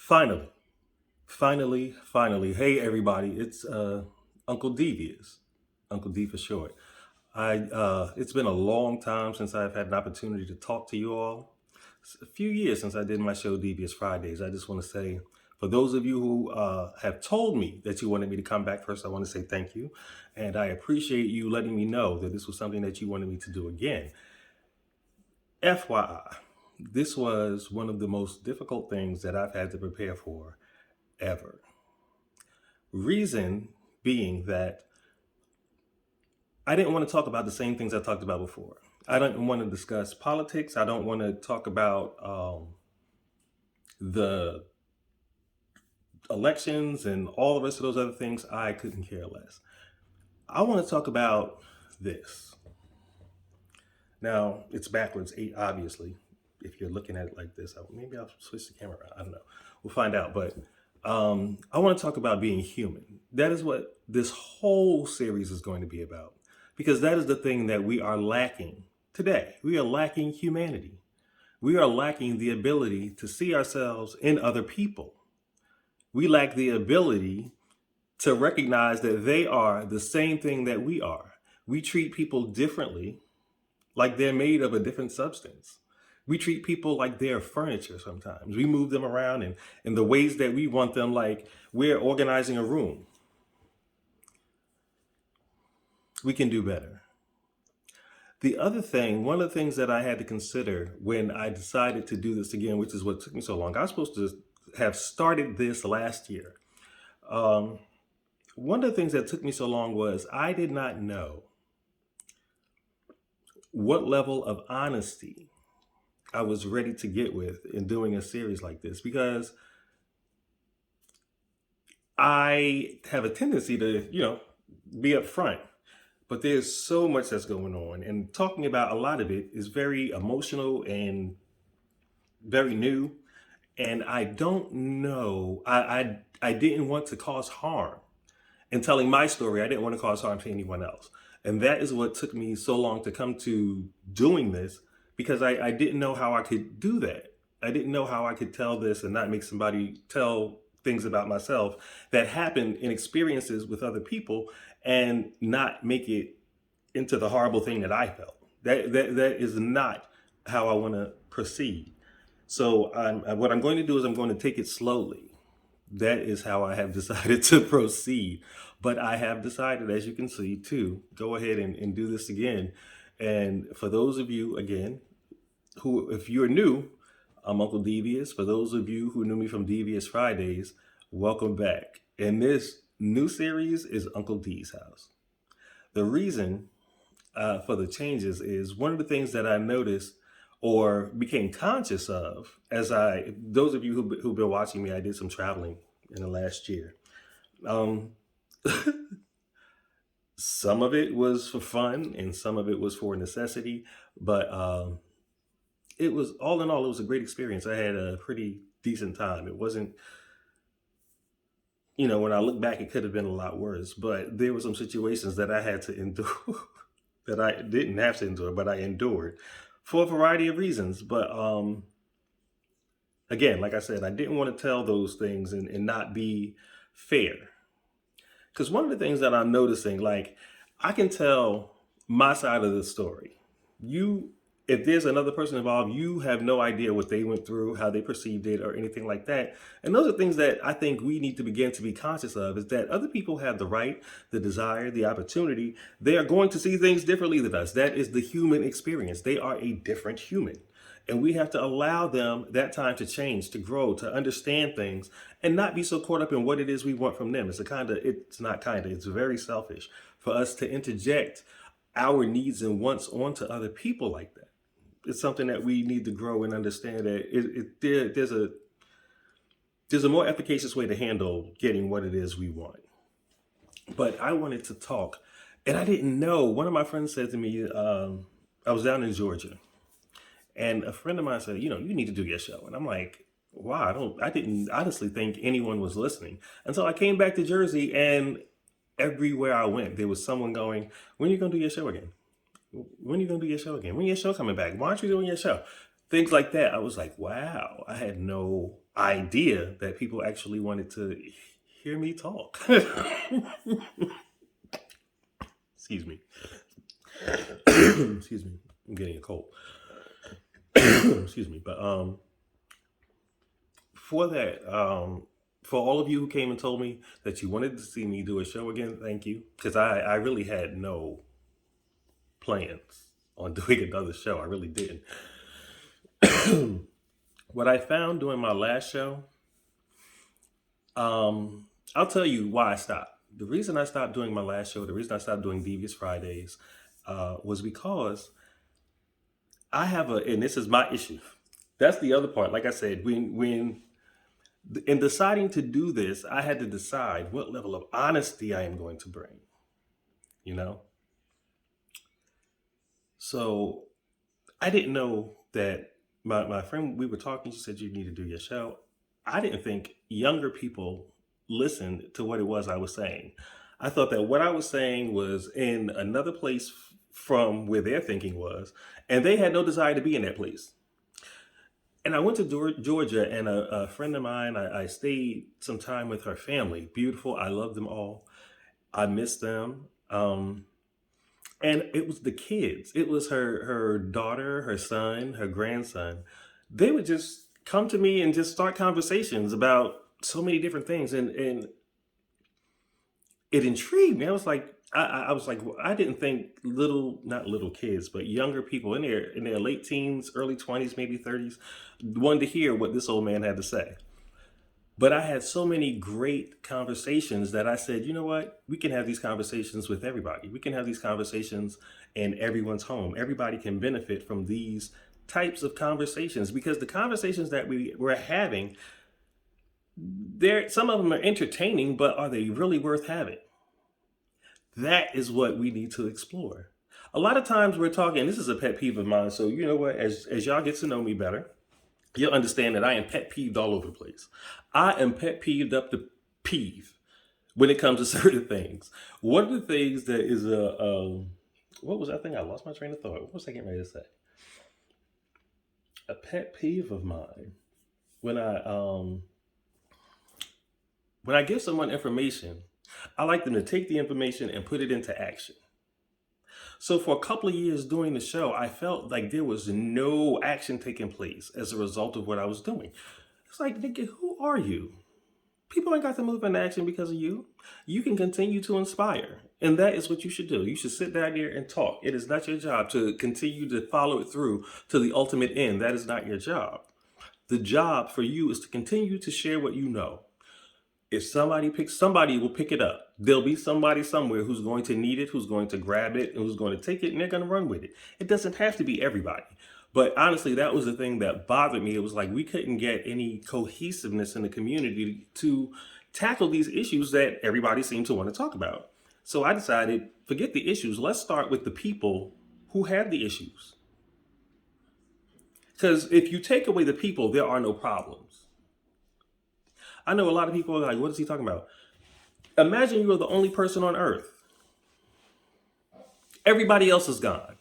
Finally, finally. Hey, everybody, it's Uncle Devious, Uncle D for short. It's been a long time since I've had an opportunity to talk to you all. It's a few years since I did my show Devious Fridays. I just want to say, for those of you who have told me that you wanted me to come back first, I want to say thank you, and I appreciate you letting me know that this was something that you wanted me to do again. FYI, this was one of the most difficult things that I've had to prepare for ever. Reason being that I didn't want to talk about the same things I talked about before. I don't want to discuss politics. I don't want to talk about the elections and all the rest of those other things. I couldn't care less. I want to talk about this. Now, it's backwards, obviously, if you're looking at it like this. Maybe I'll switch the camera around. I don't know. We'll find out. But I want to talk about being human. That is what this whole series is going to be about. Because that is the thing that we are lacking today. We are lacking humanity. We are lacking the ability to see ourselves in other people. We lack the ability to recognize that they are the same thing that we are. We treat people differently, like they're made of a different substance. We treat people like they're furniture sometimes. We move them around in the ways that we want them, like we're organizing a room. We can do better. The other thing, one of the things that I had to consider when I decided to do this again, which is what took me so long, I was supposed to have started this last year. One of the things that took me so long was I did not know what level of honesty I was ready to get with in doing a series like this, because I have a tendency to, be upfront. But there's so much that's going on, and talking about a lot of it is very emotional and very new. And I don't know. I didn't want to cause harm in telling my story. I didn't want to cause harm to anyone else, and that is what took me so long to come to doing this, because I didn't know how I could do that. I didn't know how I could tell this and not make somebody tell things about myself that happened in experiences with other people and not make it into the horrible thing that I felt. That is not how I want to proceed. So what I'm going to do is I'm going to take it slowly. That is how I have decided to proceed. But I have decided, as you can see, to go ahead and do this again. And for those of you, again, who, if you're new, I'm Uncle Devious. For those of you who knew me from Devious Fridays, welcome back. And this new series is Uncle D's House. The reason for the changes is one of the things that I noticed or became conscious of as those of you who've been watching me, I did some traveling in the last year. Um, some of it was for fun and some of it was for necessity, but it was, all in all, it was a great experience. I had a pretty decent time. It wasn't, when I look back, it could have been a lot worse, but there were some situations that I had to endure that I didn't have to endure, but I endured for a variety of reasons. But again, like I said, I didn't want to tell those things and not be fair. Because one of the things that I'm noticing, like, I can tell my side of the story. If there's another person involved, you have no idea what they went through, how they perceived it, or anything like that. And those are things that I think we need to begin to be conscious of, is that other people have the right, the desire, the opportunity. They are going to see things differently than us. That is the human experience. They are a different human. And we have to allow them that time to change, to grow, to understand things, and not be so caught up in what it is we want from them. It's very selfish for us to interject our needs and wants onto other people like that. It's something that we need to grow and understand that there's a more efficacious way to handle getting what it is we want. But I wanted to talk, and I didn't know. One of my friends said to me, I was down in Georgia, and a friend of mine said, you need to do your show. And I'm like, wow, I didn't honestly think anyone was listening until I came back to Jersey, and everywhere I went, there was someone going, when are you going to do your show again? When are you going to do your show again? When your show coming back? Why aren't you doing your show? Things like that. I was like, wow, I had no idea that people actually wanted to hear me talk. Excuse me. Excuse me. I'm getting a cold. Excuse me. But for that, for all of you who came and told me that you wanted to see me do a show again, thank you. Because I really had no plans on doing another show. I really didn't. What I found doing my last show, I'll tell you why I stopped. The reason I stopped doing my last show, the reason I stopped doing Devious Fridays, was because I have and this is my issue. That's the other part. Like I said, when in deciding to do this, I had to decide what level of honesty I am going to bring. You know, so I didn't know that my friend, we were talking, she said you need to do your show. I didn't think younger people listened to what it was I was saying. I thought that what I was saying was in another place from where their thinking was, and they had no desire to be in that place. And I went to Georgia, and a friend of mine, I stayed some time with her family. Beautiful. I love them all. I miss them. And it was the kids. It was her daughter, her son, her grandson. They would just come to me and just start conversations about so many different things, and it intrigued me. I was like, I was like, well, I didn't think not little kids, but younger people in their late teens, early 20s, maybe 30s, wanted to hear what this old man had to say. But I had so many great conversations that I said, you know what? We can have these conversations with everybody. We can have these conversations in everyone's home. Everybody can benefit from these types of conversations, because the conversations that we're having, some of them are entertaining, but are they really worth having? That is what we need to explore. A lot of times we're talking, this is a pet peeve of mine. So you know what? As y'all get to know me better, you'll understand that I am pet peeved all over the place. I am pet peeved up to peeve when it comes to certain things. One of the things that is what was that thing? I lost my train of thought. What was I getting ready to say? A pet peeve of mine when I give someone information, I like them to take the information and put it into action. So for a couple of years doing the show, I felt like there was no action taking place as a result of what I was doing. It's like, nigga, who are you? People ain't got to move into action because of you. You can continue to inspire. And that is what you should do. You should sit down there and talk. It is not your job to continue to follow it through to the ultimate end. That is not your job. The job for you is to continue to share what you know. If somebody will pick it up. There'll be somebody somewhere who's going to need it, who's going to grab it, and who's going to take it, and they're going to run with it. It doesn't have to be everybody. But honestly, that was the thing that bothered me. It was like we couldn't get any cohesiveness in the community to tackle these issues that everybody seemed to want to talk about. So I decided, forget the issues. Let's start with the people who have the issues. Because if you take away the people, there are no problems. I know a lot of people are like, what is he talking about? Imagine you are the only person on earth. Everybody else is gone.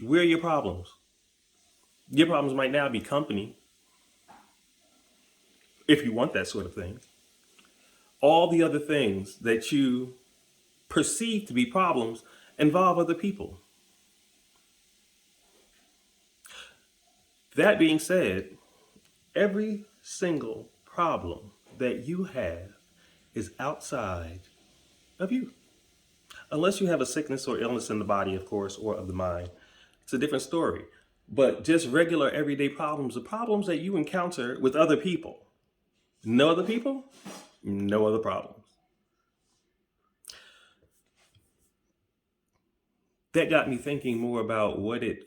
Where are your problems? Your problems might now be company, if you want that sort of thing. All the other things that you perceive to be problems involve other people. That being said, every single problem that you have is outside of you. Unless you have a sickness or illness in the body, of course, or of the mind. It's a different story. But just regular everyday problems, the problems that you encounter with other people. No other people, no other problems. That got me thinking more about what it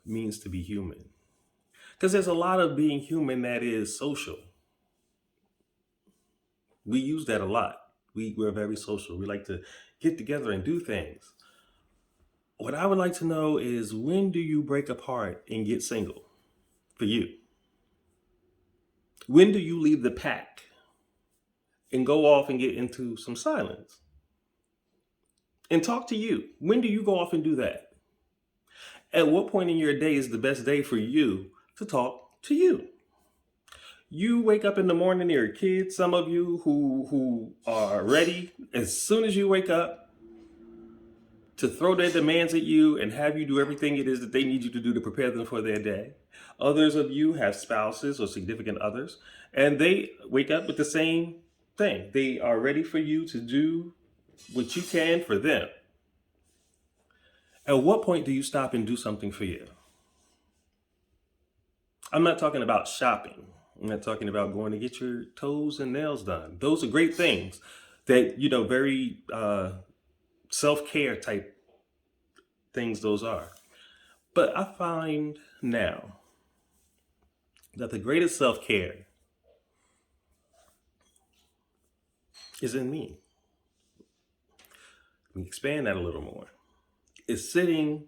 means to be human. Because there's a lot of being human that is social. We use that a lot. We're very social. We like to get together and do things. What I would like to know is, when do you break apart and get single for you? When do you leave the pack and go off and get into some silence and talk to you? When do you go off and do that? At what point in your day is the best day for you to talk to you? You wake up in the morning, there are kids, some of you who are ready as soon as you wake up to throw their demands at you and have you do everything it is that they need you to do to prepare them for their day. Others of you have spouses or significant others, and they wake up with the same thing. They are ready for you to do what you can for them. At what point do you stop and do something for you? I'm not talking about shopping. I'm not talking about going to get your toes and nails done. Those are great things that, very self care type things those are. But I find now that the greatest self care is in me. Let me expand that a little more. It's sitting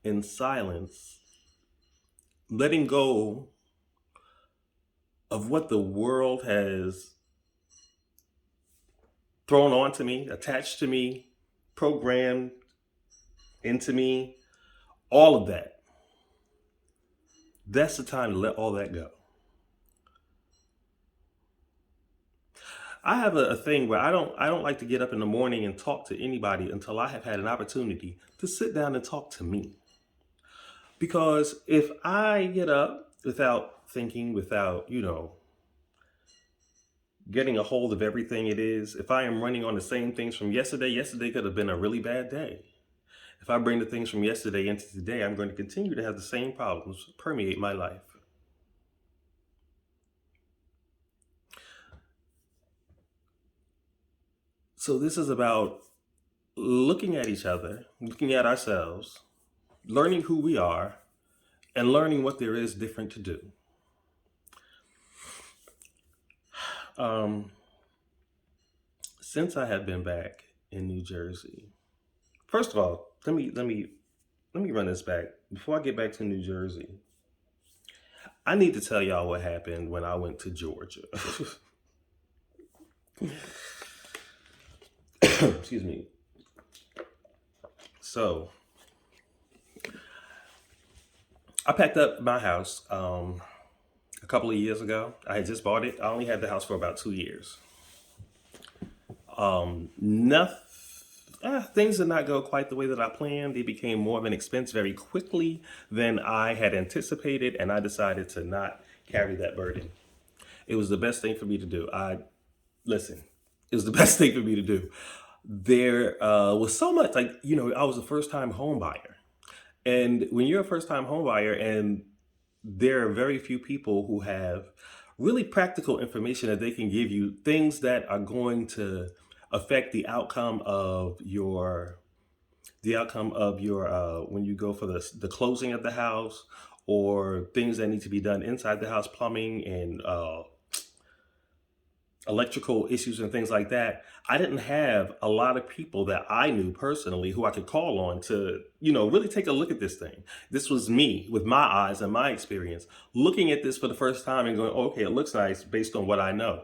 in silence, letting go of what the world has thrown onto me, attached to me, programmed into me, all of that. That's the time to let all that go. I have a thing where I don't like to get up in the morning and talk to anybody until I have had an opportunity to sit down and talk to me. Because if I get up without thinking, without, getting a hold of everything it is, if I am running on the same things from yesterday could have been a really bad day. If I bring the things from yesterday into today, I'm going to continue to have the same problems permeate my life. So this is about looking at each other, looking at ourselves, learning who we are, and learning what there is different to do. Um, since I have been back in New Jersey, first of all, let me run this back before I get back to New Jersey. I need to tell y'all what happened when I went to Georgia. Excuse me. So I packed up my house a couple of years ago. I had just bought it. I only had the house for about 2 years. Nothing. Things did not go quite the way that I planned. They became more of an expense very quickly than I had anticipated, and I decided to not carry that burden. It was the best thing for me to do. Listen. It was the best thing for me to do. There was so much, like, I was a first time home buyer. And when you're a first time home buyer, and there are very few people who have really practical information that they can give you, things that are going to affect the outcome of your when you go for the closing of the house, or things that need to be done inside the house, plumbing and electrical issues and things like that. I didn't have a lot of people that I knew personally who I could call on to, really take a look at this thing. This was me with my eyes and my experience looking at this for the first time and going, okay, it looks nice based on what I know.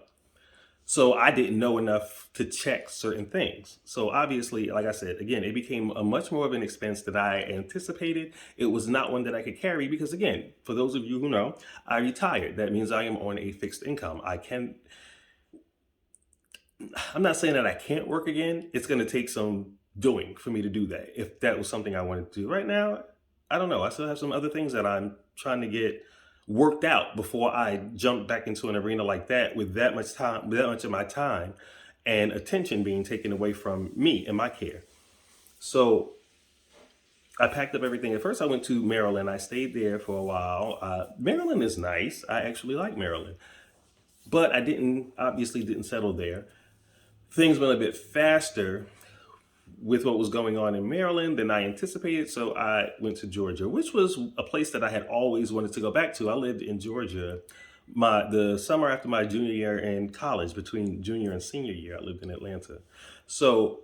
So I didn't know enough to check certain things. So obviously, like I said, again, it became a much more of an expense that I anticipated. It was not one that I could carry because, again, for those of you who know, I retired. That means I am on a fixed income. I'm not saying that I can't work again. It's going to take some doing for me to do that. If that was something I wanted to do right now, I don't know. I still have some other things that I'm trying to get worked out before I jump back into an arena like that with that much time, that much of my time and attention being taken away from me and my care. So I packed up everything. At first, I went to Maryland. I stayed there for a while. Maryland is nice. I actually like Maryland, but I obviously didn't settle there. Things went a bit faster with what was going on in Maryland than I anticipated. So I went to Georgia, which was a place that I had always wanted to go back to. I lived in Georgia the summer after my junior year in college, between junior and senior year. I lived in Atlanta. So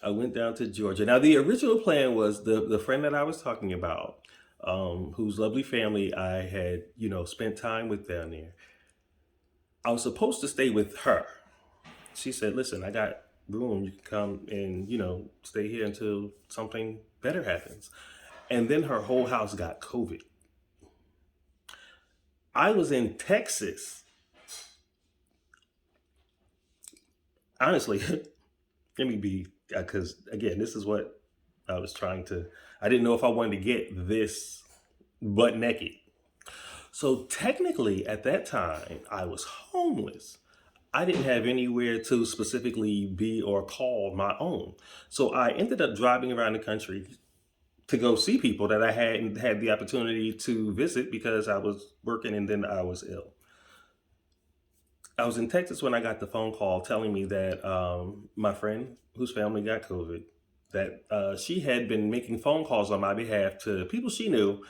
I went down to Georgia. Now, the original plan was the friend that I was talking about, whose lovely family I had, spent time with down there. I was supposed to stay with her. She said, listen, I got boom, you can come and, stay here until something better happens. And then her whole house got COVID. I was in Texas. Honestly, let me be, because again, this is what I was trying to, I didn't know if I wanted to get this butt naked. So technically, at that time, I was homeless. I didn't have anywhere to specifically be or call my own. So I ended up driving around the country to go see people that I hadn't had the opportunity to visit because I was working and then I was ill. I was in Texas when I got the phone call telling me that my friend whose family got COVID, that she had been making phone calls on my behalf to people she knew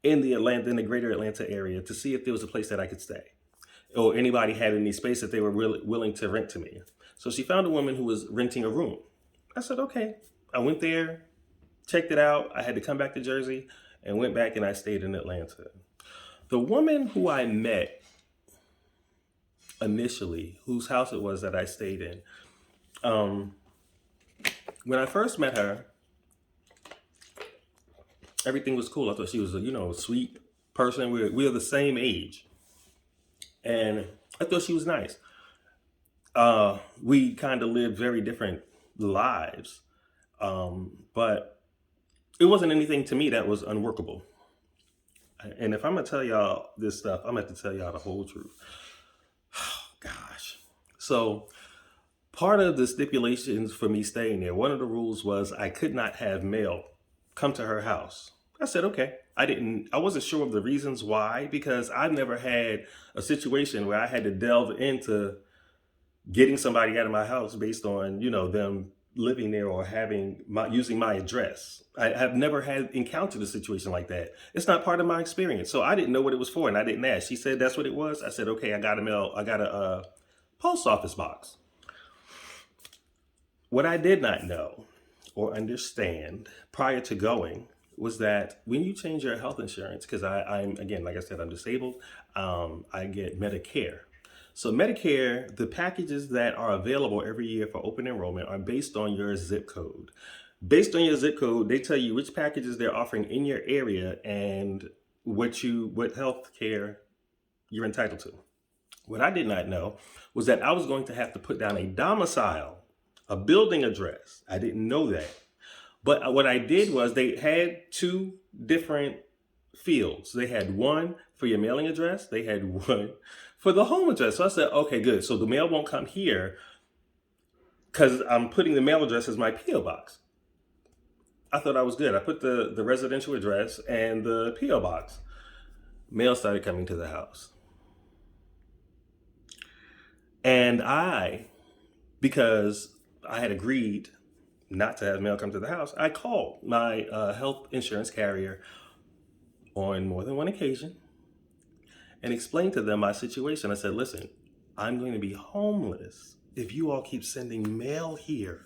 in the greater Atlanta area to see if there was a place that I could stay or anybody had any space that they were really willing to rent to me. So she found a woman who was renting a room. I said, okay. I went there, checked it out. I had to come back to Jersey and went back and I stayed in Atlanta. The woman who I met initially, whose house it was that I stayed in, when I first met her, everything was cool. I thought she was a sweet person. We're the same age. And I thought she was nice. We kind of lived very different lives. But it wasn't anything to me that was unworkable. And if I'm going to tell y'all this stuff, I'm going to have to tell y'all the whole truth. Gosh. So part of the stipulations for me staying there, one of the rules was I could not have mail come to her house. I said, okay. I wasn't sure of the reasons why, because I've never had a situation where I had to delve into getting somebody out of my house based on, them living there or using my address. I have never encountered a situation like that. It's not part of my experience. So I didn't know what it was for and I didn't ask. She said that's what it was. I said, okay, I got a post office box. What I did not know or understand prior to going was that when you change your health insurance, because I'm, again, like I said, I'm disabled, I get Medicare. So Medicare, the packages that are available every year for open enrollment are based on your zip code. Based on your zip code, they tell you which packages they're offering in your area and what health care you're entitled to. What I did not know was that I was going to have to put down a domicile, a building address. I didn't know that. But what I did was they had two different fields. They had one for your mailing address. They had one for the home address. So I said, okay, good. So the mail won't come here because I'm putting the mail address as my P.O. box. I thought I was good. I put the residential address and the P.O. box. Mail started coming to the house. And because I had agreed not to have mail come to the house, I called my health insurance carrier on more than one occasion and explained to them my situation. I said, listen, I'm going to be homeless if you all keep sending mail here.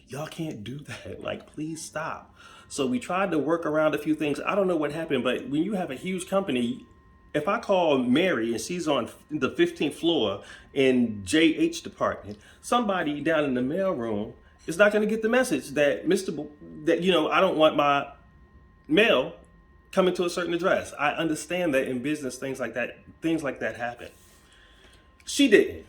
Y'all can't do that. Like, please stop. So we tried to work around a few things. I don't know what happened, but when you have a huge company, if I call Mary and she's on the 15th floor in JH department, somebody down in the mailroom is not going to get the message that I don't want my mail coming to a certain address. I understand that in business, things like that happen. She didn't.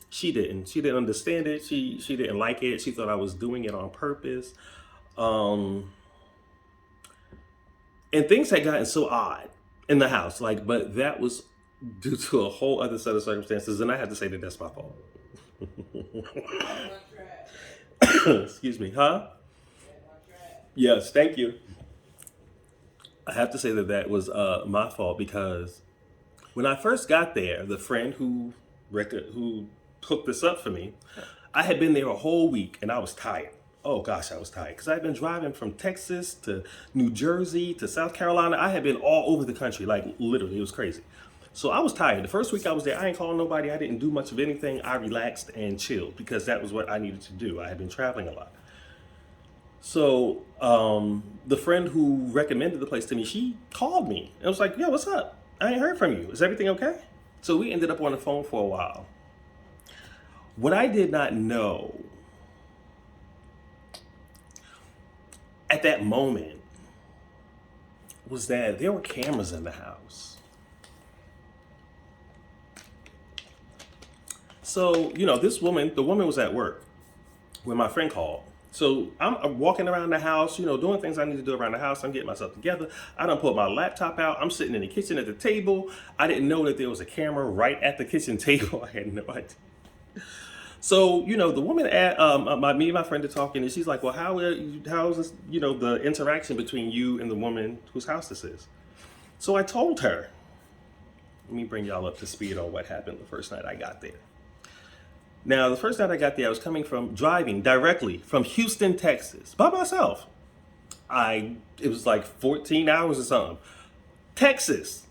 She didn't understand it. She didn't like it. She thought I was doing it on purpose. And things had gotten so odd in the house, but that was due to a whole other set of circumstances, and I had to say that that's my fault. Excuse me, huh? Yes, thank you. I have to say that was my fault because when I first got there, the friend who hooked this up for me, I had been there a whole week and I was tired. Oh gosh, I was tired because I'd been driving from Texas to New Jersey to South Carolina. I had been all over the country, like literally, it was crazy. So I was tired. The first week I was there, I ain't calling nobody. I didn't do much of anything. I relaxed and chilled because that was what I needed to do. I had been traveling a lot. So the friend who recommended the place to me, she called me and was like, "Yo, what's up? I ain't heard from you. Is everything okay?" So we ended up on the phone for a while. What I did not know at that moment was that there were cameras in the house. So, this woman, the woman was at work when my friend called. So I'm walking around the house, doing things I need to do around the house. I'm getting myself together. I done pulled my laptop out. I'm sitting in the kitchen at the table. I didn't know that there was a camera right at the kitchen table. I had no idea. So, the woman at me and my friend are talking, and she's like, "Well, how is this, the interaction between you and the woman whose house this is?" So I told her. Let me bring y'all up to speed on what happened the first night I got there. Now, the first night I got there, I was driving directly from Houston, Texas, by myself. It was like 14 hours or something. Texas,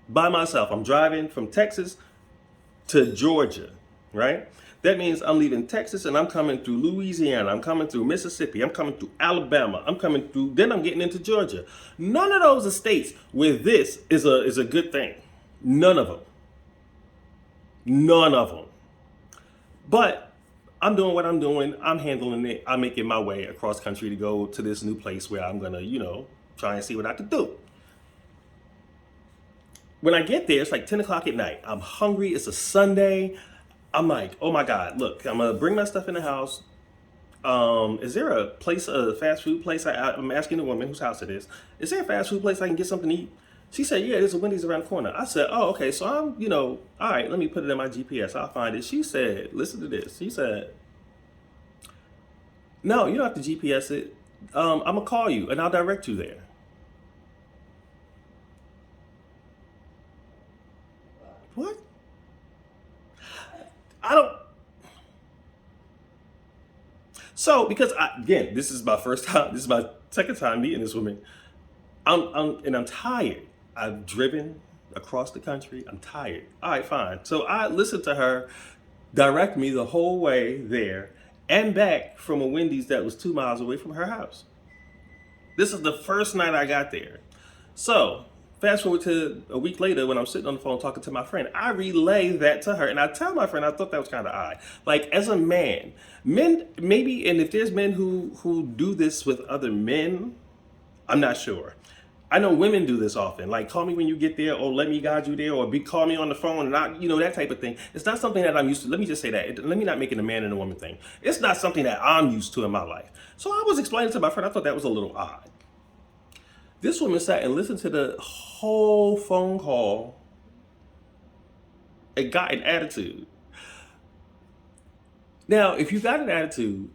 by myself. I'm driving from Texas to Georgia, right? That means I'm leaving Texas and I'm coming through Louisiana. I'm coming through Mississippi. I'm coming through Alabama. Then I'm getting into Georgia. None of those are states where this is a good thing. None of them. None of them. But I'm doing what I'm doing. I'm handling it. I'm making my way across country to go to this new place where I'm going to, try and see what I can do. When I get there, it's like 10 o'clock at night. I'm hungry. It's a Sunday. I'm like, oh my God, look, I'm going to bring my stuff in the house. Is there a fast food place? I'm asking the woman whose house it is. Is there a fast food place I can get something to eat? She said, yeah, there's a Wendy's around the corner. I said, oh, okay. So I'm, all right, let me put it in my GPS. I'll find it. She said, listen to this. She said, no, you don't have to GPS it. I'm going to call you and I'll direct you there. What? I don't. So, because again, this is my first time, this is my second time meeting this woman. I'm tired. I've driven across the country. I'm tired. All right, fine. So I listened to her direct me the whole way there and back from a Wendy's that was 2 miles away from her house. This is the first night I got there. So fast forward to a week later when I'm sitting on the phone talking to my friend, I relay that to her and I tell my friend I thought that was kind of odd. Like, as a man, men maybe, and if there's men who do this with other men, I'm not sure. I know women do this often, like call me when you get there, or let me guide you there, or call me on the phone, and that type of thing. It's not something that I'm used to. Let me just say that. Let me not make it a man and a woman thing. It's not something that I'm used to in my life. So I was explaining to my friend, I thought that was a little odd. This woman sat and listened to the whole phone call and got an attitude. Now, if you got an attitude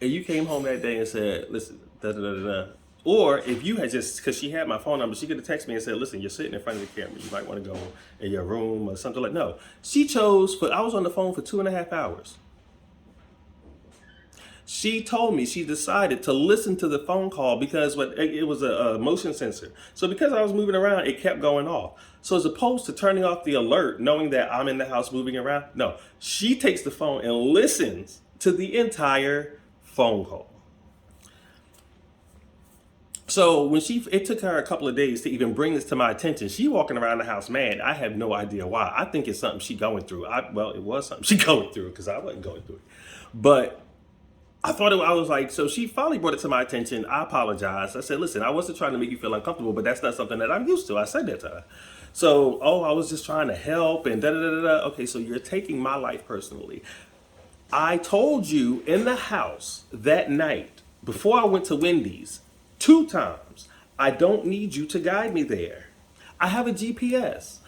and you came home that day and said, listen, da da da da da, or if you had just, because she had my phone number, she could have texted me and said, listen, you're sitting in front of the camera. You might want to go in your room or something like that. No. She chose, I was on the phone for 2.5 hours. She told me she decided to listen to the phone call because it was a motion sensor. So because I was moving around, it kept going off. So as opposed to turning off the alert, knowing that I'm in the house moving around, no, she takes the phone and listens to the entire phone call. So when it took her a couple of days to even bring this to my attention. She walking around the house mad. I have no idea why. I think it's something she going through. Well, it was something she going through because I wasn't going through it. But I was like, so she finally brought it to my attention. I apologized. I said, listen, I wasn't trying to make you feel uncomfortable, but that's not something that I'm used to. I said that to her. So, I was just trying to help and da da da da. Okay, so you're taking my life personally. I told you in the house that night before I went to Wendy's 2 times, I don't need you to guide me there. I have a GPS.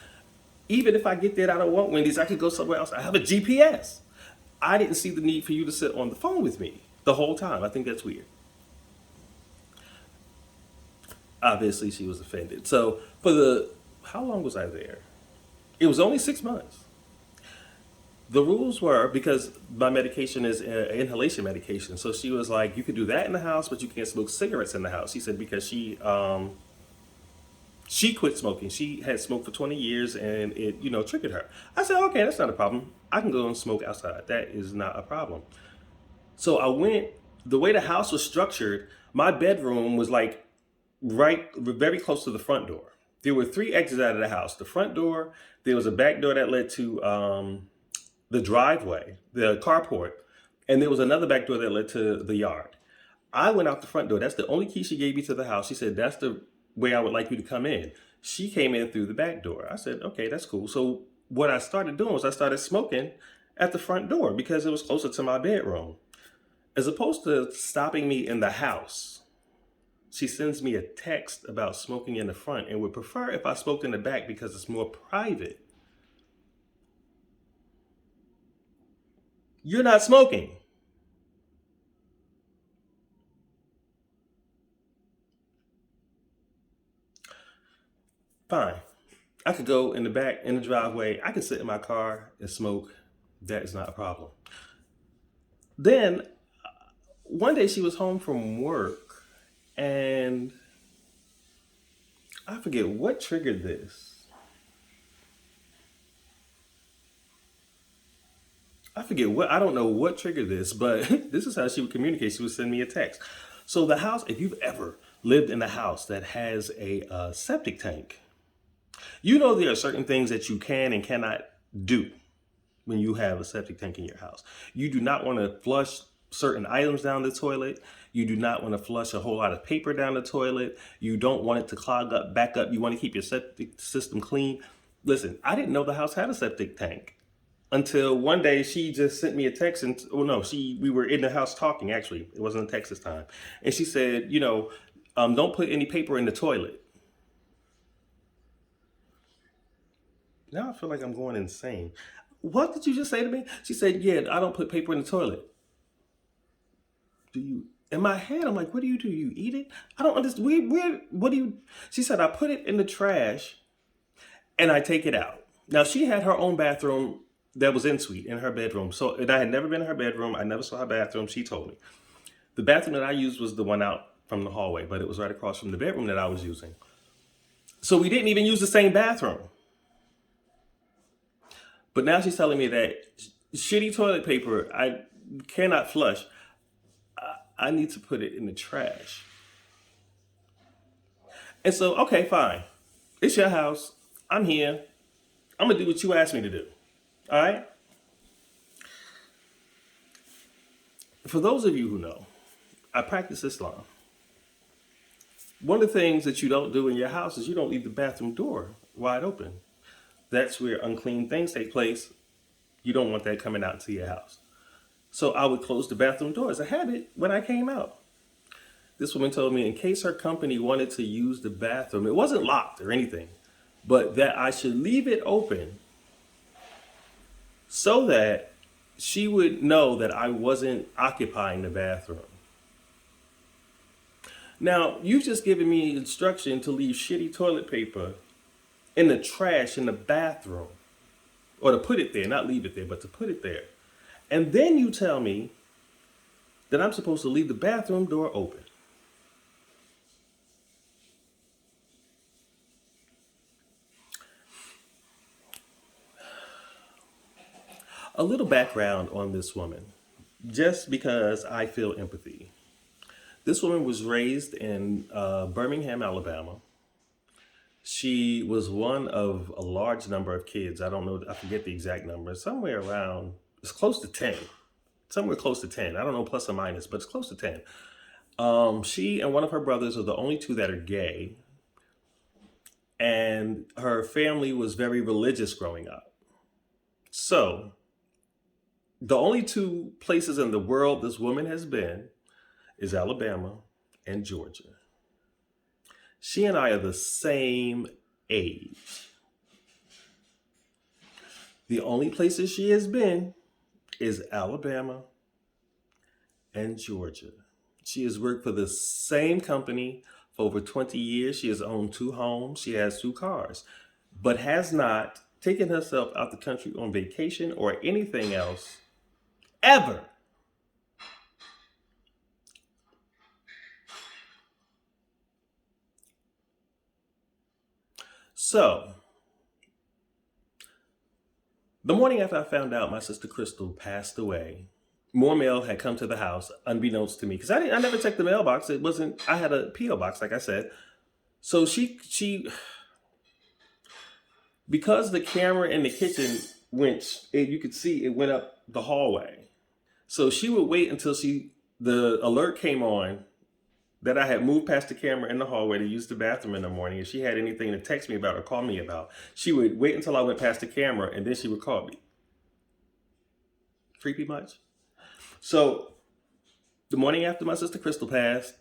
Even if I get there, I don't want Wendy's, I could go somewhere else. I have a GPS. I didn't see the need for you to sit on the phone with me the whole time. I think that's weird. Obviously, she was offended. So how long was I there? It was only 6 months. The rules were, because my medication is inhalation medication. So she was like, you could do that in the house, but you can't smoke cigarettes in the house. She said because she quit smoking. She had smoked for 20 years and it, triggered her. I said, okay, that's not a problem. I can go and smoke outside. That is not a problem. So I went, the way the house was structured, my bedroom was like very close to the front door. There were 3 exits out of the house. The front door, there was a back door that led to the driveway, the carport, and there was another back door that led to the yard. I went out the front door. That's the only key she gave me to the house. She said, that's the way I would like you to come in. She came in through the back door. I said, okay, that's cool. So what I started doing was I started smoking at the front door because it was closer to my bedroom. As opposed to stopping me in the house, she sends me a text about smoking in the front and would prefer if I smoked in the back because it's more private. You're not smoking. Fine. I could go in the back, in the driveway. I could sit in my car and smoke. That is not a problem. Then one day she was home from work and I forget what triggered this. I don't know what triggered this, but this is how she would communicate. She would send me a text. So the house, if you've ever lived in a house that has a septic tank, you know there are certain things that you can and cannot do when you have a septic tank in your house. You do not want to flush certain items down the toilet. You do not want to flush a whole lot of paper down the toilet. You don't want it to clog up, back up. You want to keep your septic system clean. Listen, I didn't know the house had a septic tank until one day she just sent me a text and, oh no, we were in the house talking, actually. It wasn't a text this time. And she said, don't put any paper in the toilet. Now I feel like I'm going insane. What did you just say to me? She said, yeah, I don't put paper in the toilet. In my head, I'm like, what do? You eat it? I don't understand. What do you? She said, I put it in the trash and I take it out. Now she had her own bathroom that was en suite in her bedroom. So, and I had never been in her bedroom. I never saw her bathroom. She told me. The bathroom that I used was the one out from the hallway, but it was right across from the bedroom that I was using. So we didn't even use the same bathroom. But now she's telling me that shitty toilet paper, I cannot flush. I need to put it in the trash. And so, okay, fine. It's your house. I'm here. I'm going to do what you asked me to do. All right? For those of you who know, I practice Islam. One of the things that you don't do in your house is you don't leave the bathroom door wide open. That's where unclean things take place. You don't want that coming out into your house. So I would close the bathroom doors. I had it when I came out. This woman told me in case her company wanted to use the bathroom, it wasn't locked or anything, but that I should leave it open so that she would know that I wasn't occupying the bathroom. Now, you've just given me instruction to leave shitty toilet paper in the trash in the bathroom, or to put it there, not leave it there, but to put it there. And then you tell me that I'm supposed to leave the bathroom door open. A little background on this woman, just because I feel empathy. This woman was raised in Birmingham, Alabama. She was one of a large number of kids. I don't know, I forget the exact number, somewhere around, it's close to 10. Somewhere close to 10. I don't know, plus or minus, but it's close to 10. She and one of her brothers are the only two that are gay. And her family was very religious growing up. So, the only two places in the world this woman has been is Alabama and Georgia. She and I are the same age. The only places she has been is Alabama and Georgia. She has worked for the same company for over 20 years. She has owned 2 homes. She has 2 cars, but has not taken herself out the country on vacation or anything else ever. So, the morning after I found out my sister Crystal passed away, more mail had come to the house, unbeknownst to me, because I never checked the mailbox. It wasn't. I had a PO box, like I said. So she, because the camera in the kitchen you could see it went up the hallway. So she would wait until the alert came on that I had moved past the camera in the hallway to use the bathroom in the morning. If she had anything to text me about or call me about, she would wait until I went past the camera and then she would call me. Creepy much? So the morning after my sister Crystal passed,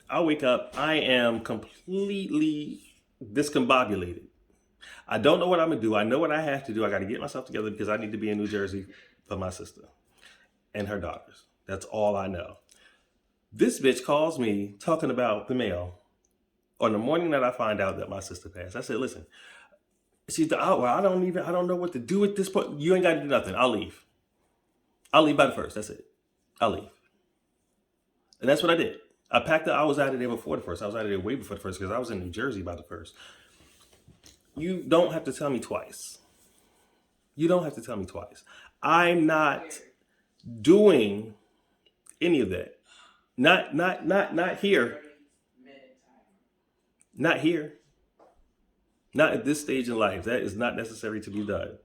I wake up, I am completely discombobulated. I don't know what I'm gonna do. I know what I have to do. I got to get myself together because I need to be in New Jersey for my sister and her daughters. That's all I know. This bitch calls me talking about the mail on the morning that I find out that my sister passed. I said, listen, she's the well, I don't know what to do at this point. You ain't got to do nothing. I'll leave. I'll leave by the first. That's it. I'll leave. And that's what I did. I packed up. I was out of there before the first. I was out of there way before the first because I was in New Jersey by the first. You don't have to tell me twice. You don't have to tell me twice. I'm not doing any of that. Not here. Not here. Not at this stage in life. That is not necessary to be done.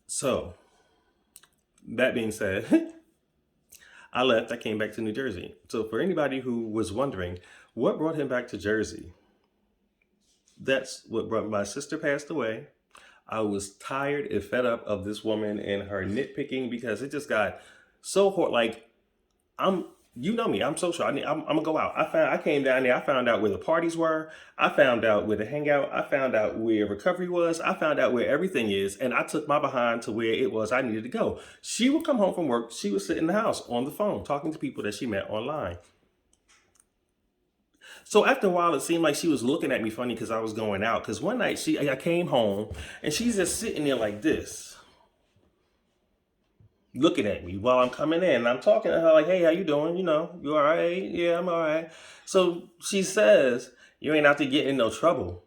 So, that being said, I left. I came back to New Jersey. So for anybody who was wondering, what brought him back to Jersey? That's what brought my sister passed away. I was tired and fed up of this woman and her nitpicking because it just got so hard. Like, you know me, I'm social. I'm gonna go out. I came down there. I found out where the parties were. I found out where the hangout. I found out where recovery was. I found out where everything is, and I took my behind to where it was I needed to go. She would come home from work. She would sit in the house on the phone talking to people that she met online. So after a while, it seemed like she was looking at me funny because I was going out. Because one night I came home and she's just sitting there like this, looking at me while I'm coming in. And I'm talking to her like, hey, how you doing? You know, you all right? Yeah, I'm all right. So she says, you ain't out to get in no trouble.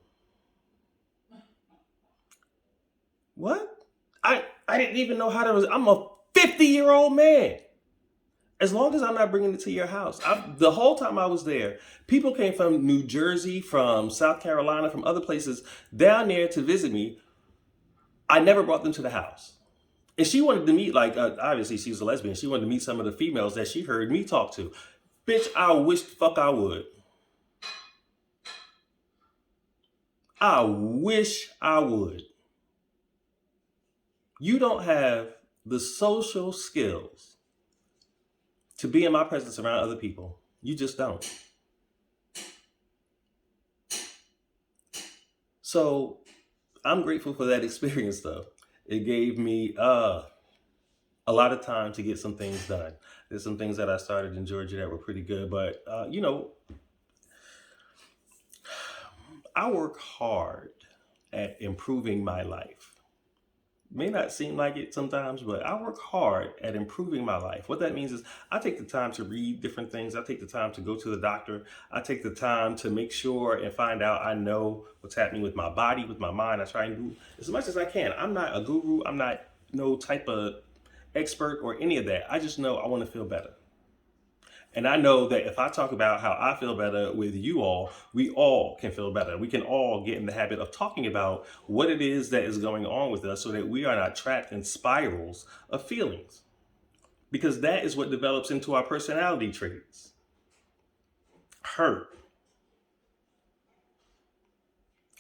What? I didn't even know how to, I'm a 50-year-old man. As long as I'm not bringing it to your house. The whole time I was there, people came from New Jersey, from South Carolina, from other places down there to visit me. I never brought them to the house. And she wanted to meet, obviously she was a lesbian. She wanted to meet some of the females that she heard me talk to. Bitch, I wish the fuck I would. I wish I would. You don't have the social skills to be in my presence around other people. You just don't. So I'm grateful for that experience though. It gave me a lot of time to get some things done. There's some things that I started in Georgia that were pretty good, but I work hard at improving my life. May not seem like it sometimes, but I work hard at improving my life. What that means is I take the time to read different things. I take the time to go to the doctor. I take the time to make sure and find out I know what's happening with my body, with my mind. I try and do as much as I can. I'm not a guru. I'm not no type of expert or any of that. I just know I want to feel better. And I know that if I talk about how I feel better with you all, we all can feel better. We can all get in the habit of talking about what it is that is going on with us so that we are not trapped in spirals of feelings. Because that is what develops into our personality traits. Hurt.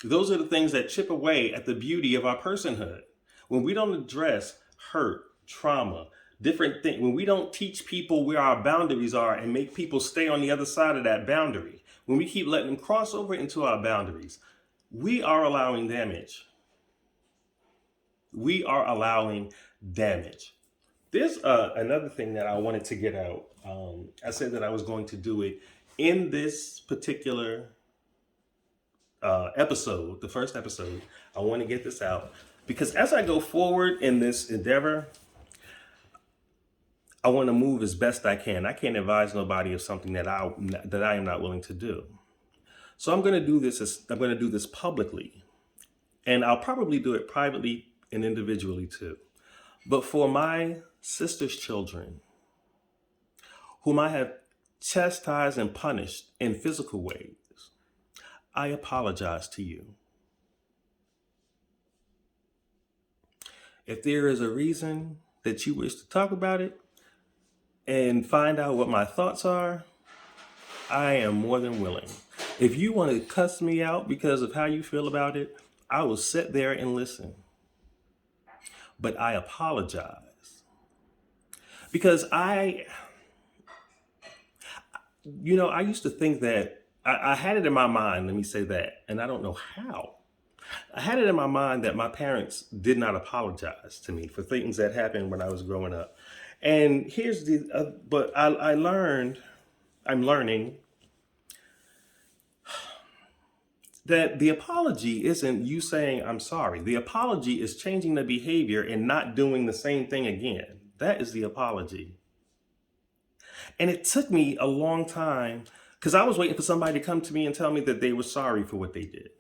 Those are the things that chip away at the beauty of our personhood. When we don't address hurt, trauma, different things, when we don't teach people where our boundaries are and make people stay on the other side of that boundary, when we keep letting them cross over into our boundaries, we are allowing damage. We are allowing damage. There's another thing that I wanted to get out. I said that I was going to do it in this particular episode, the first episode. I want to get this out because as I go forward in this endeavor, I want to move as best I can. I can't advise nobody of something that I am not willing to do. So I'm going to do this publicly, and I'll probably do it privately and individually too. But for my sister's children, whom I have chastised and punished in physical ways, I apologize to you. If there is a reason that you wish to talk about it and find out what my thoughts are, I am more than willing. If you want to cuss me out because of how you feel about it, I will sit there and listen. But I apologize because I used to think that I had it in my mind, let me say that, and I don't know how. I had it in my mind that my parents did not apologize to me for things that happened when I was growing up. And but I'm learning that the apology isn't you saying I'm sorry. The apology is changing the behavior and not doing the same thing again. That is the apology. And it took me a long time because I was waiting for somebody to come to me and tell me that they were sorry for what they did.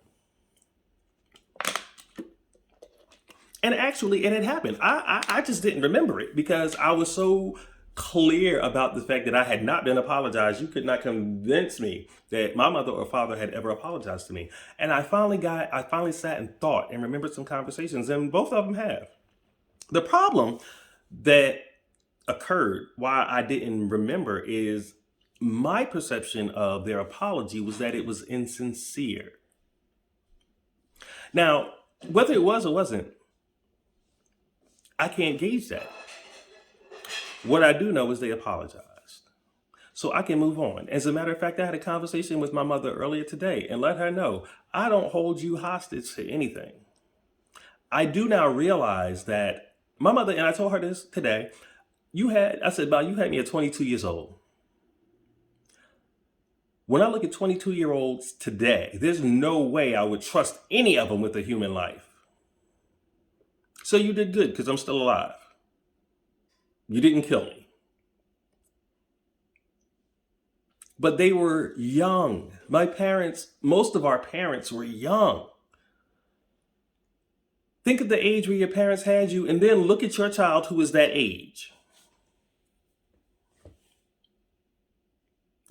And actually, it had happened. I just didn't remember it because I was so clear about the fact that I had not been apologized. You could not convince me that my mother or father had ever apologized to me. And I finally sat and thought and remembered some conversations, and both of them have. The problem that occurred why I didn't remember is my perception of their apology was that it was insincere. Now, whether it was or wasn't, I can't gauge that. What I do know is they apologized. So I can move on. As a matter of fact, I had a conversation with my mother earlier today and let her know I don't hold you hostage to anything. I do now realize that my mother, and I told her this today, I said, "Bob, you had me at 22 years old." When I look at 22-year-olds today, there's no way I would trust any of them with a human life. So you did good because I'm still alive. You didn't kill me. But they were young. Most of our parents were young. Think of the age where your parents had you, and then look at your child who is that age.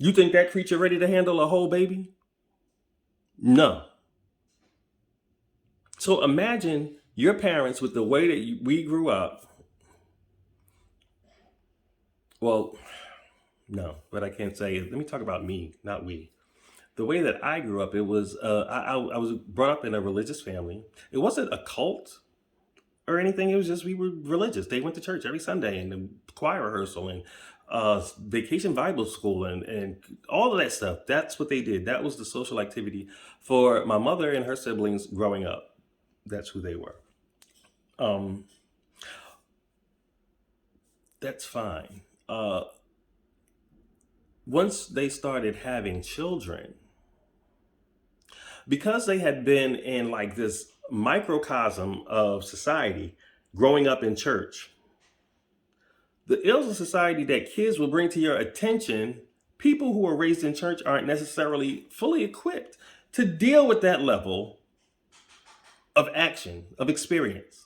You think that creature ready to handle a whole baby? No. So imagine your parents with the way that we grew up. Well, no, but I can't say. Let me talk about me, not we. The way that I grew up, it was I was brought up in a religious family. It wasn't a cult or anything. It was just we were religious. They went to church every Sunday and the choir rehearsal and vacation Bible school and all of that stuff. That's what they did. That was the social activity for my mother and her siblings growing up. That's who they were. Um, that's fine. Once they started having children, because they had been in like this microcosm of society growing up in church, the ills of society that kids will bring to your attention, people who are raised in church aren't necessarily fully equipped to deal with that level of action, of experience.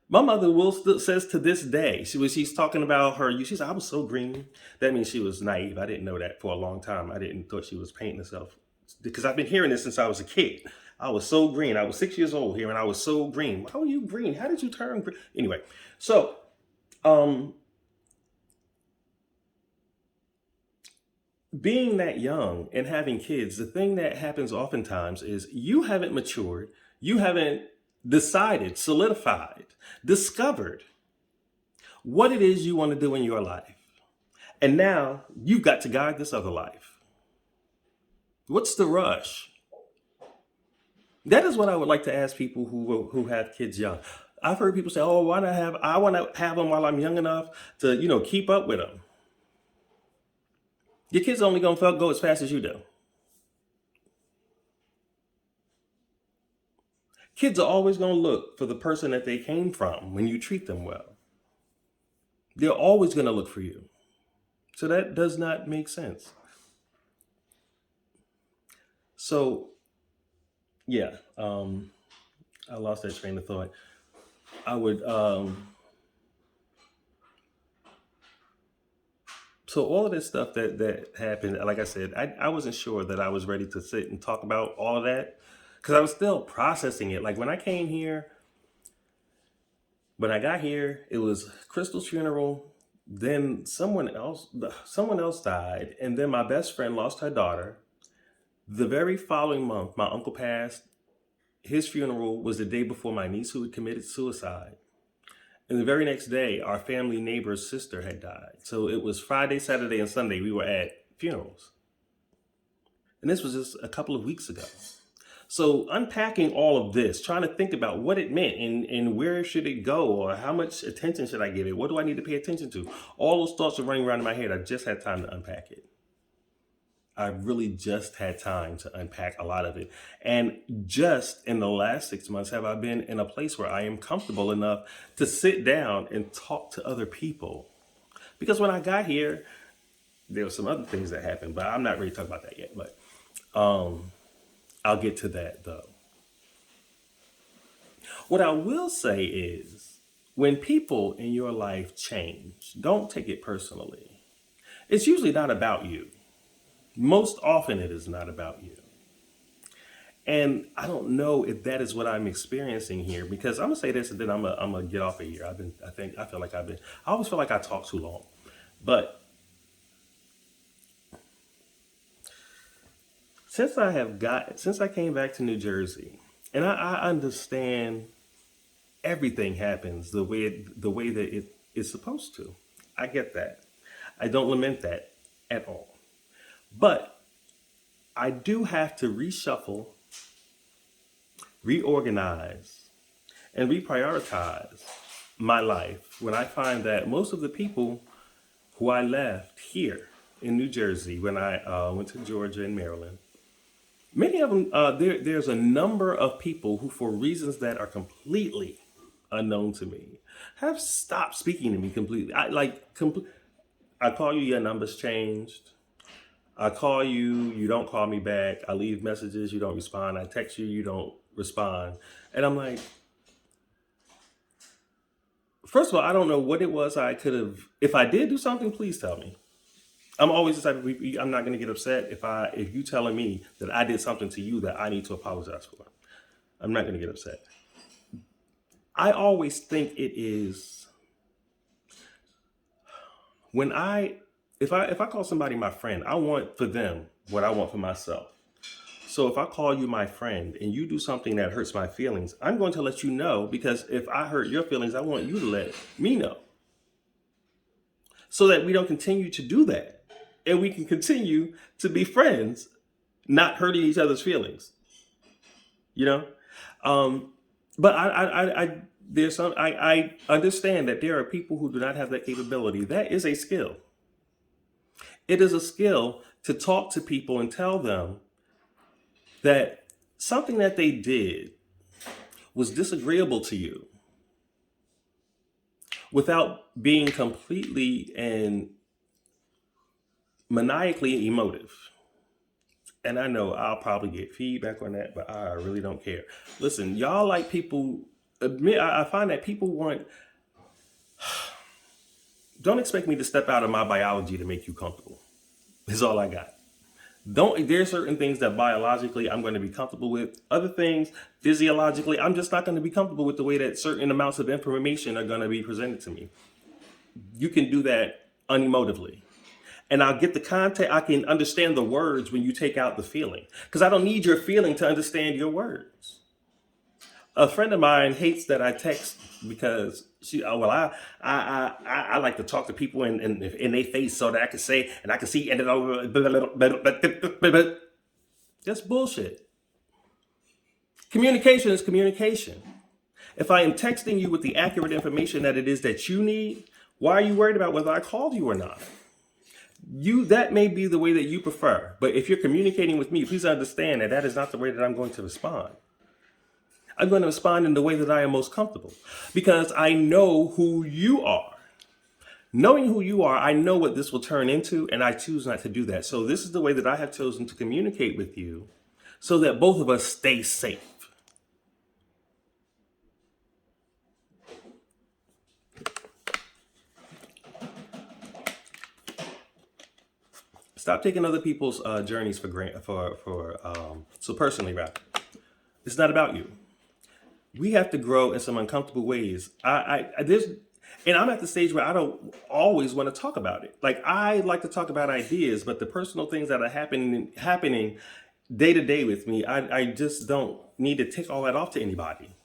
My mother says to this day, she's talking about she said, "I was so green." That means she was naive. I didn't know that for a long time. I didn't thought she was painting herself because I've been hearing this since I was a kid. I was so green. I was 6 years old here and I was so green. How are you green? How did you turn green? Anyway, so being that young and having kids, the thing that happens oftentimes is you haven't matured, you haven't decided, solidified, discovered what it is you want to do in your life. And now you've got to guide this other life. What's the rush? That is what I would like to ask people who have kids young. I've heard people say, "Oh, I want to have them while I'm young enough to, keep up with them." Your kids only going to go as fast as you do. Kids are always going to look for the person that they came from when you treat them well. They're always going to look for you. So that does not make sense. So, yeah, I lost that train of thought. I would, so all of this stuff that happened, like I said, I wasn't sure that I was ready to sit and talk about all of that because I was still processing it. Like when I came here, When I got here, it was Crystal's funeral. Then someone else died, and then my best friend lost her daughter. The very following month, my uncle passed. His funeral was the day before my niece who had committed suicide. And the very next day, our family neighbor's sister had died. So it was Friday, Saturday, and Sunday we were at funerals. And this was just a couple of weeks ago. So unpacking all of this, trying to think about what it meant and where should it go or how much attention should I give it? What do I need to pay attention to? All those thoughts are running around in my head. I just had time to unpack it. I really just had time to unpack a lot of it. And just in the last 6 months have I been in a place where I am comfortable enough to sit down and talk to other people. Because when I got here, there were some other things that happened, but I'm not ready to talk about that yet. But I'll get to that though. What I will say is when people in your life change, don't take it personally. It's usually not about you. Most often it is not about you. And I don't know if that is what I'm experiencing here because I'm gonna say this and then I'm gonna get off of here. I feel like I always feel like I talk too long. But since I came back to New Jersey, and I understand everything happens the way that it is supposed to. I get that. I don't lament that at all. But I do have to reshuffle, reorganize, and reprioritize my life when I find that most of the people who I left here in New Jersey when I went to Georgia and Maryland, many of them, there's a number of people who, for reasons that are completely unknown to me, have stopped speaking to me completely. I call you, your number's changed. I call you, you don't call me back. I leave messages, you don't respond. I text you, you don't respond. And I'm like, first of all, I don't know what it was I could have. If I did do something, please tell me. I'm always the type of people, I'm not going to get upset if you telling me that I did something to you that I need to apologize for. I'm not going to get upset. I always think it is when if I call somebody my friend, I want for them what I want for myself. So if I call you my friend and you do something that hurts my feelings, I'm going to let you know because if I hurt your feelings, I want you to let me know so that we don't continue to do that and we can continue to be friends, not hurting each other's feelings, you know? But I understand that there are people who do not have that capability. That is a skill. It is a skill to talk to people and tell them that something that they did was disagreeable to you without being completely and maniacally emotive. And I know I'll probably get feedback on that, but I really don't care. Listen, y'all like people admit, I find that people want, don't expect me to step out of my biology to make you comfortable. Is all I got. There's certain things that biologically I'm going to be comfortable with. Other things physiologically, I'm just not going to be comfortable with the way that certain amounts of information are going to be presented to me. You can do that unemotively. And I'll get the content. I can understand the words when you take out the feeling. Because I don't need your feeling to understand your words. A friend of mine hates that I text because I like to talk to people in their face so that I can say and I can see and that's bullshit. Communication is communication. If I am texting you with the accurate information that it is that you need, why are you worried about whether I called you or not? That may be the way that you prefer, but if you're communicating with me, please understand that that is not the way that I'm going to respond. I'm going to respond in the way that I am most comfortable because I know who you are. Knowing who you are, I know what this will turn into, and I choose not to do that. So this is the way that I have chosen to communicate with you so that both of us stay safe. Stop taking other people's journeys for granted. So personally, rather, it's not about you. We have to grow in some uncomfortable ways. There's, and I'm at the stage where I don't always want to talk about it. Like I like to talk about ideas, but the personal things that are happening day to day with me, I just don't need to take all that off to anybody.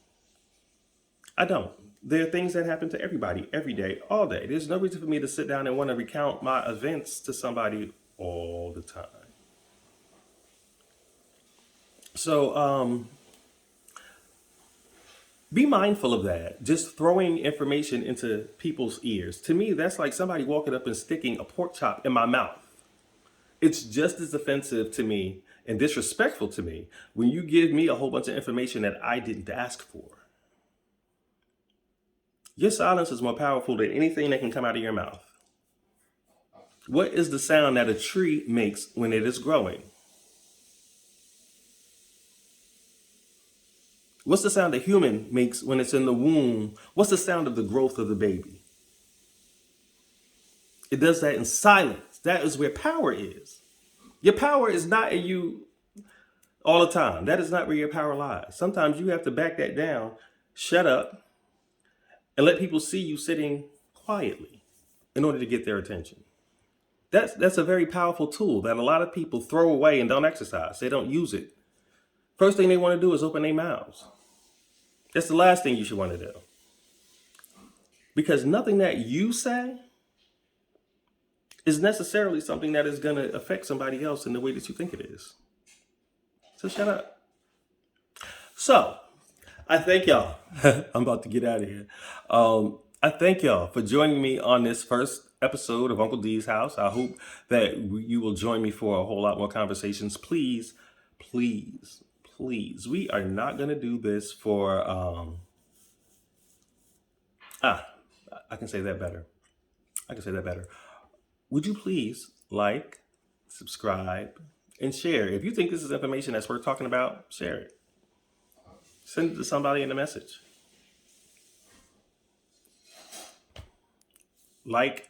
I don't. There are things that happen to everybody every day, all day. There's no reason for me to sit down and want to recount my events to somebody all the time. So be mindful of that. Just throwing information into people's ears. To me, that's like somebody walking up and sticking a pork chop in my mouth. It's just as offensive to me and disrespectful to me when you give me a whole bunch of information that I didn't ask for. Your silence is more powerful than anything that can come out of your mouth. What is the sound that a tree makes when it is growing? What's the sound a human makes when it's in the womb? What's the sound of the growth of the baby? It does that in silence. That is where power is. Your power is not in you all the time. That is not where your power lies. Sometimes you have to back that down, shut up, and let people see you sitting quietly in order to get their attention. That's a very powerful tool that a lot of people throw away and don't exercise. They don't use it. First thing they want to do is open their mouths. That's the last thing you should want to do. Because nothing that you say is necessarily something that is going to affect somebody else in the way that you think it is. So shut up. So I thank y'all. I'm about to get out of here. I thank y'all for joining me on this first episode of Uncle D's House. I hope that you will join me for a whole lot more conversations. Please, please, please. We are not going to do this for, I can say that better. Would you please like, subscribe, and share? If you think this is information that's worth talking about, share it. Send it to somebody in a message. Like,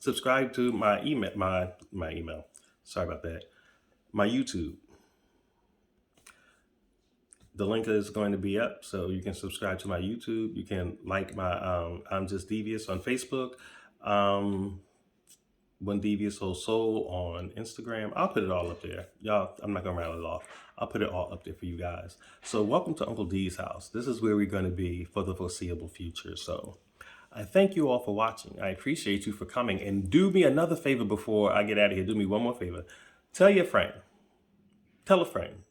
subscribe to my email, my email. Sorry about that. My YouTube. The link is going to be up, so you can subscribe to my YouTube. You can like my I'm Just Devious on Facebook. One Devious Whole Soul on Instagram. I'll put it all up there. Y'all, I'm not gonna rattle it off. I'll put it all up there for you guys. So welcome to Uncle D's house. This is where we're gonna be for the foreseeable future. So I thank you all for watching. I appreciate you for coming. And do me another favor before I get out of here. Do me one more favor. Tell your friend. Tell a friend.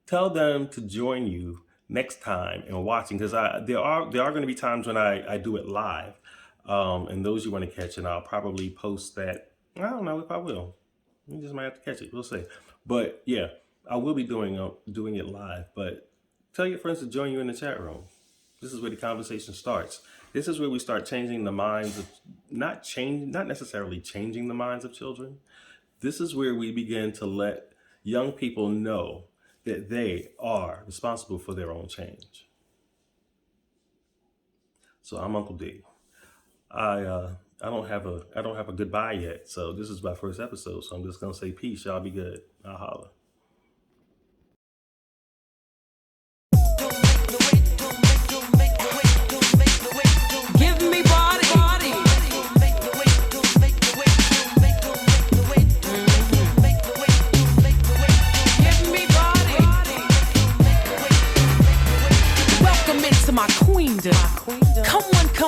Tell them to join you next time in watching, because there are going to be times when I do it live, and those you want to catch, and I'll probably post that. I don't know if I will. You just might have to catch it. We'll see. But yeah, I will be doing it live. But tell your friends to join you in the chat room. This is where the conversation starts. This is where we start changing the minds of not necessarily changing the minds of children. This is where we begin to let young people know that they are responsible for their own change. So I'm Uncle D. I don't have a goodbye yet. So this is my first episode. So I'm just gonna say peace. Y'all be good. I'll holler.